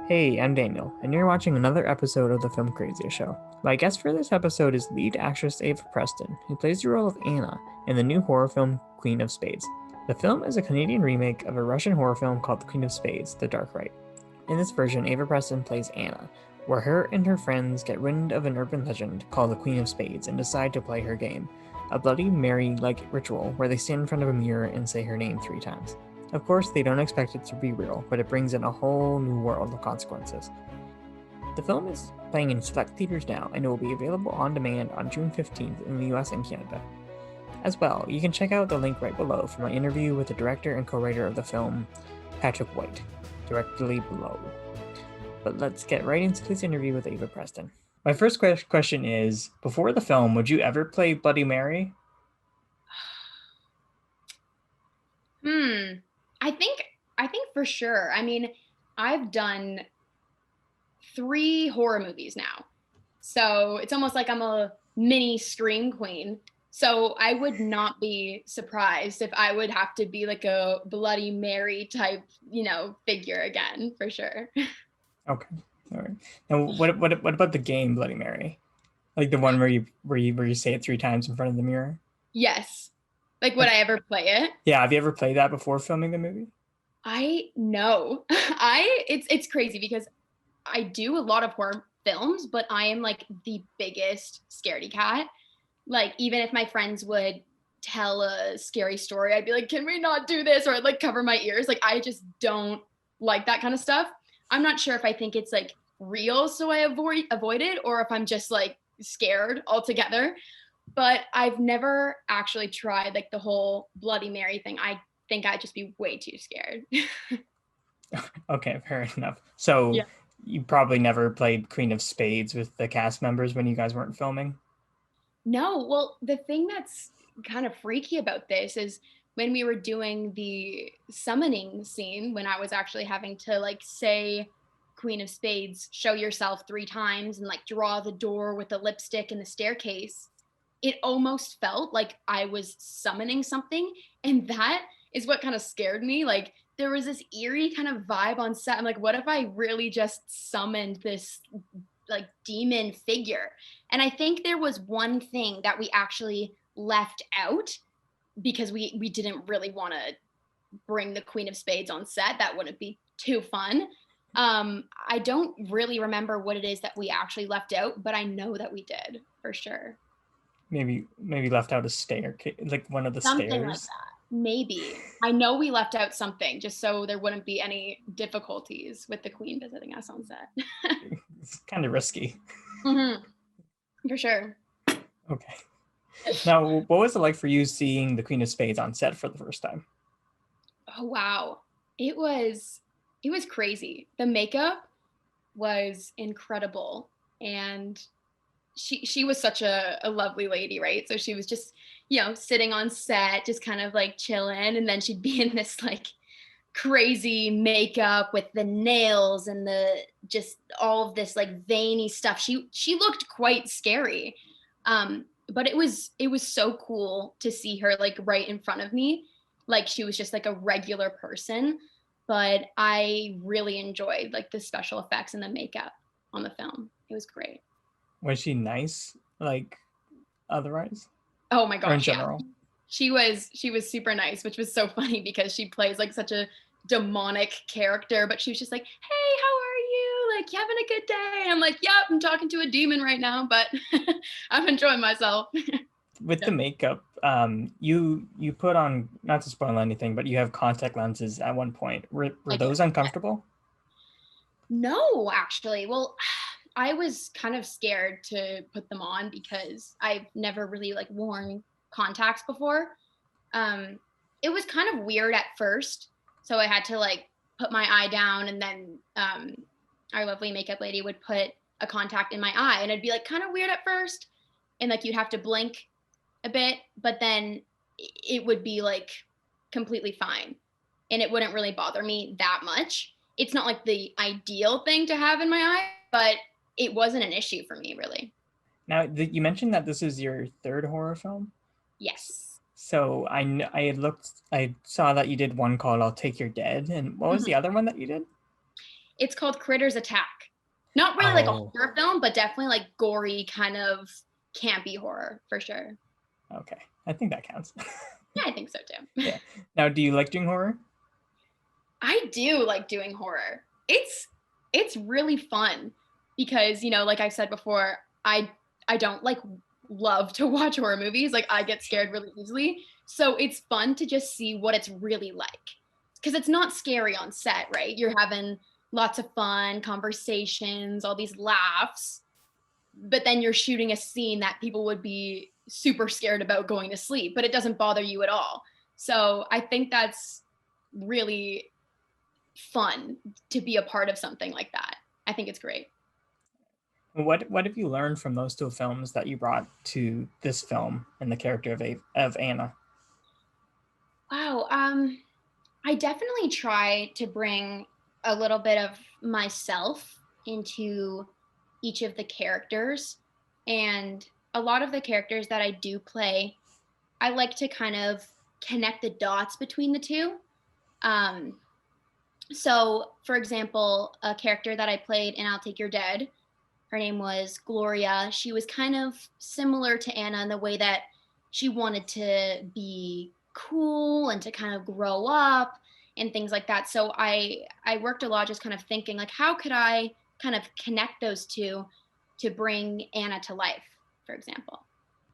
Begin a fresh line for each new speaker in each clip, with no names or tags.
Hey, I'm Daniel, and you're watching another episode of the Film Craziest Show. My guest for this episode is lead actress Ava Preston, who plays the role of Anna in the new horror film Queen of Spades. The film is a Canadian remake of a Russian horror film called The Queen of Spades, The Dark Rite. In this version, Ava Preston plays Anna, where her and her friends get wind of an urban legend called the Queen of Spades and decide to play her game, a Bloody Mary-like ritual where they stand in front of a mirror and say her name 3 times. Of course, they don't expect it to be real, but it brings in a whole new world of consequences. The film is playing in select theaters now, and it will be available on demand on June 15th in the US and Canada. As well, you can check out the link right below for my interview with the director and co-writer of the film, Patrick White, directly below. But let's get right into this interview with Ava Preston. My first question is, before the film, would you ever play Bloody Mary?
I think for sure. I mean, I've done 3 horror movies now. So it's almost like I'm a mini scream queen. So I would not be surprised if I would have to be like a Bloody Mary type, figure again, for sure.
Okay. All right. Now, what about the game Bloody Mary? Like the one where you say it 3 times in front of the mirror?
Yes. Like, would I ever play it?
Yeah, have you ever played that before filming the movie?
I know. It's crazy because I do a lot of horror films, but I am like the biggest scaredy cat. Like, even if my friends would tell a scary story, I'd be like, can we not do this? Or I'd like cover my ears. Like, I just don't like that kind of stuff. I'm not sure if I think it's like real, so I avoid it, or if I'm just like scared altogether. But I've never actually tried like the whole Bloody Mary thing. I think I'd just be way too scared.
Okay, fair enough. So
Yeah.
you probably never played Queen of Spades with the cast members when you guys weren't filming?
No, well, the thing that's kind of freaky about this is when we were doing the summoning scene, when I was actually having to like say Queen of Spades, show yourself 3 times and like draw the door with the lipstick and the staircase, it almost felt like I was summoning something. And that is what kind of scared me. Like, there was this eerie kind of vibe on set. I'm like, what if I really just summoned this like demon figure? And I think there was one thing that we actually left out because we didn't really want to bring the Queen of Spades on set. That wouldn't be too fun. I don't really remember what it is that we actually left out, but I know that we did for sure.
Maybe left out a staircase, like one of the
Something like
stairs.
that. Maybe. I know we left out something just so there wouldn't be any difficulties with the Queen visiting us on set.
It's kind of risky.
Mm-hmm. For sure.
Okay. Now, what was it like for you seeing the Queen of Spades on set for the first time?
Oh wow. It was crazy. The makeup was incredible, and she was such a lovely lady, right? So she was just, sitting on set, just kind of like chilling, and then she'd be in this like crazy makeup with the nails and the just all of this like veiny stuff. She looked quite scary. But it was so cool to see her like right in front of me. Like, she was just like a regular person, but I really enjoyed like the special effects and the makeup on the film. It was great.
Was she nice, like otherwise,
Oh my
or in
gosh, yeah.
general?
She was super nice, which was so funny because she plays like such a demonic character, but she was just like, hey, how are you? Like, you having a good day? And I'm like, yep, I'm talking to a demon right now, but I'm enjoying myself.
With the makeup, you put on, not to spoil anything, but you have contact lenses at one point. Were
I did.
those uncomfortable?
No, actually. Well, I was kind of scared to put them on because I've never really like worn contacts before. It was kind of weird at first. So I had to like put my eye down, and then our lovely makeup lady would put a contact in my eye, and it'd be like kind of weird at first. And like you'd have to blink a bit, but then it would be like completely fine. And it wouldn't really bother me that much. It's not like the ideal thing to have in my eye, but it wasn't an issue for me, really.
Now, you mentioned that this is your 3rd horror film.
Yes.
So I saw that you did one called "I'll Take Your Dead," and what was the other one that you did?
It's called Critters Attack. Not really like a
Oh,
horror film, but definitely like gory kind of campy horror for sure.
okay. I think that counts.
Yeah, I think so too.
Yeah. Now, do you like doing horror?
I do like doing horror. It's really fun because, you know, like I said before, I don't like love to watch horror movies. Like I get scared really easily. So it's fun to just see what it's really like. Because it's not scary on set, right? You're having lots of fun, conversations, all these laughs, but then you're shooting a scene that people would be super scared about going to sleep, but it doesn't bother you at all. So I think that's really fun to be a part of something like that. I think it's great.
What have you learned from those two films that you brought to this film and the character of Anna?
Wow. I definitely try to bring a little bit of myself into each of the characters. And a lot of the characters that I do play, I like to kind of connect the dots between the two. Um, so, for example, a character that I played in I'll Take Your Dead, her name was Gloria. She was kind of similar to Anna in the way that she wanted to be cool and to kind of grow up and things like that. So I worked a lot just kind of thinking like how could I kind of connect those two to bring Anna to life, for example.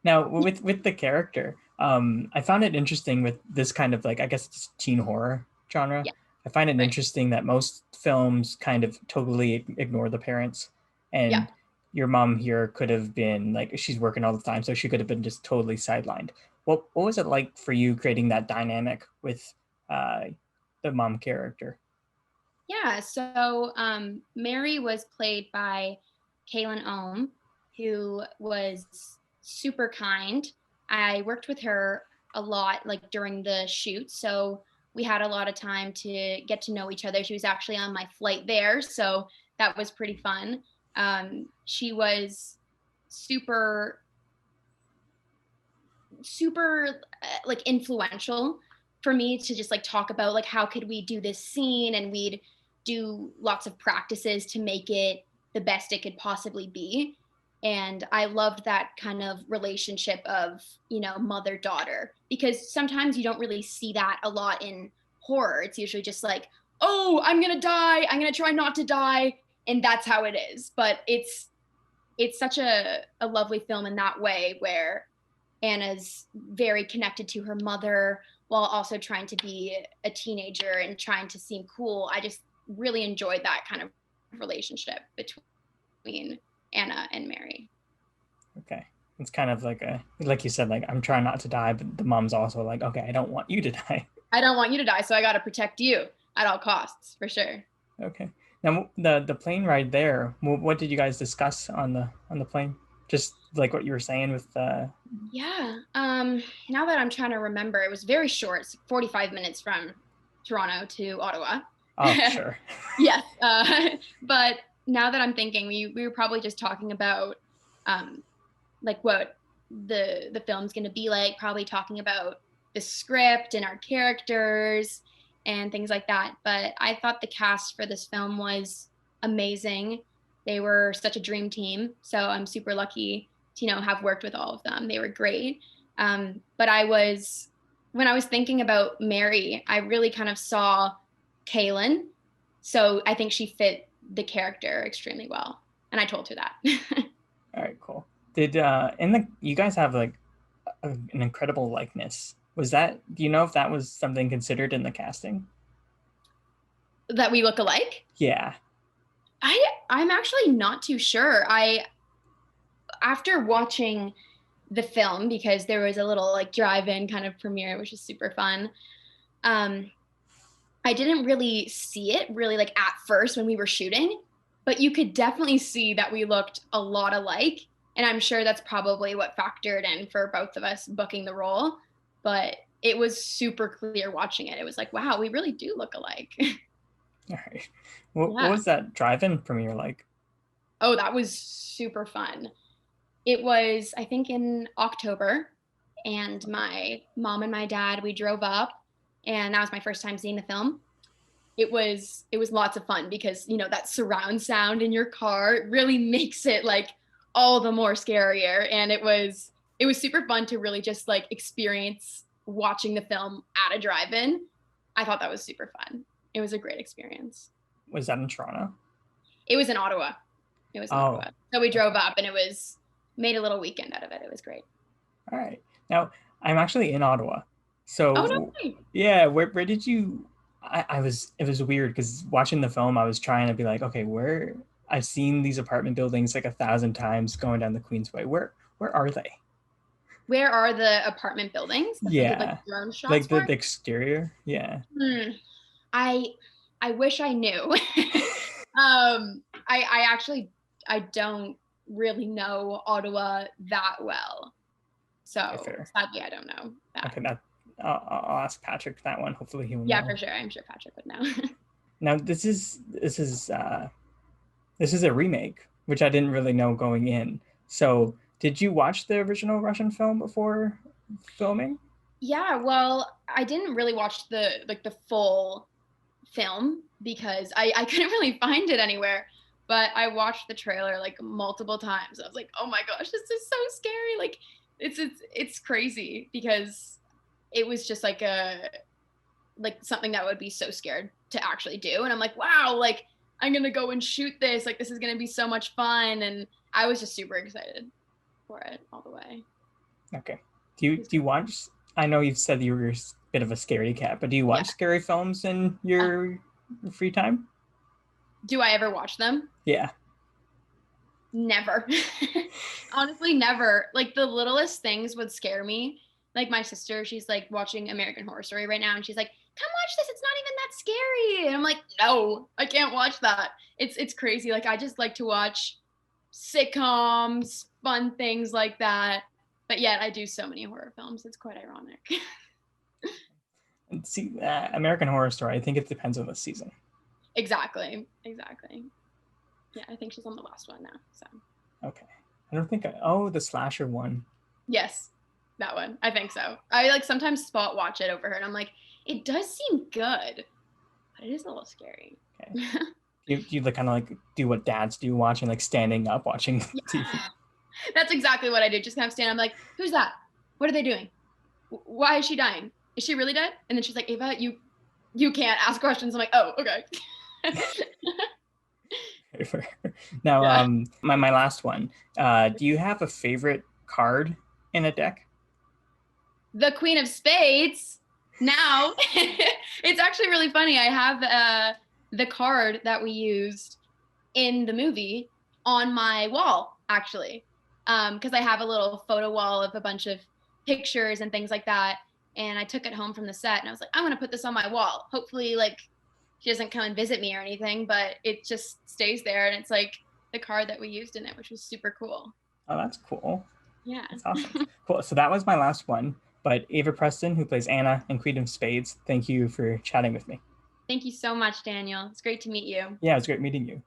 Now, with the character, I found it interesting with this kind of like I guess it's teen horror genre.
Yeah,
I find it
right.
interesting that most films kind of totally ignore the parents,
Yeah.
and your mom here could have been like she's working all the time, so she could have been just totally sidelined. What was it like for you creating that dynamic with uh, the mom character?
Yeah. So Mary was played by Kaelen Ohm, who was super kind. I worked with her a lot, like during the shoot. So we had a lot of time to get to know each other. She was actually on my flight there. So that was pretty fun. She was super super like influential for me to just like talk about like how could we do this scene, and we'd do lots of practices to make it the best it could possibly be. And I loved that kind of relationship of, you know, mother daughter, because sometimes you don't really see that a lot in horror. It's usually just like, oh, I'm gonna die, I'm gonna try not to die, and that's how it is. But it's such a lovely film in that way where Anna's very connected to her mother while also trying to be a teenager and trying to seem cool. I just really enjoyed that kind of relationship between Anna and Mary.
Okay. It's kind of like a like you said, like I'm trying not to die, but the mom's also like, okay, I don't want you to die.
I don't want you to die, so I got to protect you at all costs, for sure.
Okay. Now the plane ride there, what did you guys discuss on the plane? Just like what you were saying with
Yeah. Now that I'm trying to remember, it was very short. It's 45 minutes from Toronto to Ottawa.
oh, sure.
Yes. But now that I'm thinking, we were probably just talking about um, like what the film's going to be like, probably talking about the script and our characters and things like that. But I thought the cast for this film was amazing. They were such a dream team, so I'm super lucky to, you know, have worked with all of them. They were great. But when I was thinking about Mary, I really kind of saw Kaelen, so I think she fit the character extremely well, and I told her that.
All right, cool. Did in the you guys have like an incredible likeness. Was that do you know if that was something considered in the casting?
That we look alike.
Yeah.
I'm actually not too sure. I After watching the film, because there was a little like drive-in kind of premiere, which was super fun. Um, I didn't really see it really like at first when we were shooting, but you could definitely see that we looked a lot alike. And I'm sure that's probably what factored in for both of us booking the role. But it was super clear watching it. It was like, wow, we really do look alike.
All right. What
Yeah.
was that drive-in premiere like?
Oh, that was super fun. It was, I think, in October, and my mom and my dad, we drove up, and that was my first time seeing the film. it was lots of fun because, you know, that surround sound in your car really makes it like all the more scarier. And it was super fun to really just like experience watching the film at a drive-in. I thought that was super fun. It was a great experience.
Was that in Toronto?
It was in Ottawa. It was in
Oh,
Ottawa. So we drove up and it was made a little weekend out of it. It was great.
all right. Now, I'm actually in Ottawa.
Oh no
So,
way.
yeah, where did you it was weird because watching the film, I was trying to be like, okay, where I've seen these apartment buildings like 1,000 times going down the Queensway. Where are they?
Where are the apartment buildings that they did like
Yeah.
drone shots
Like
for?
the exterior. Yeah.
Hmm. I I wish I knew. I actually I don't really know Ottawa that well.
Okay,
So
fair.
sadly I don't know that.
Okay, that I'll ask Patrick that one. Hopefully he will
Yeah, for
know.
sure. I'm sure Patrick would know.
Now this is a remake, which I didn't really know going in. So did you watch the original Russian film before filming?
Yeah, well, I didn't really watch the full film because I couldn't really find it anywhere. But I watched the trailer like multiple times. I was like, oh my gosh, this is so scary. Like it's crazy because it was just like something that would be so scared to actually do. And I'm like, wow, like I'm gonna go and shoot this. Like this is gonna be so much fun. And I was just super excited for it all the way.
Okay. Do you watch? I know you've said you were a bit of a scary cat, but do you
Yeah.
watch scary films in your free time?
Do I ever watch them?
Yeah.
Never. Honestly, never. Like the littlest things would scare me. Like my sister, she's like watching American Horror Story right now and she's like, "Come watch this. It's not even that scary." And I'm like, "No, I can't watch that." It's crazy. Like I just like to watch sitcoms, fun things like that. But yet I do so many horror films. It's quite ironic.
And see, American Horror Story. I think it depends on the season.
Exactly. Exactly. Yeah, I think she's on the last one now. So,
Okay. I don't think oh, the slasher one.
yes, that one. I think so. I like sometimes spot watch it over her and I'm like, it does seem good, but it is a little scary.
Okay. You like kind of like do what dads do, watching like standing up, watching
Yeah.
TV.
That's exactly what I do. Just kind of stand. I'm like, who's that? What are they doing? Why is she dying? Is she really dead? And then she's like, Ava, you can't ask questions. I'm like, oh, okay.
Now,
Yeah.
my last one. Do you have a favorite card in a deck?
The Queen of Spades. Now, it's actually really funny. I have the card that we used in the movie on my wall, actually, because I have a little photo wall of a bunch of pictures and things like that. And I took it home from the set, and I was like, I'm gonna put this on my wall. Hopefully, like she doesn't come and visit me or anything, but it just stays there, and it's like the card that we used in it, which was super cool.
Oh, that's cool.
Yeah.
That's awesome. Cool. So that was my last one. But Ava Preston, who plays Anna in Queen of Spades, thank you for chatting with me.
Thank you so much, Daniel. It's great to meet you.
Yeah, it was great meeting you.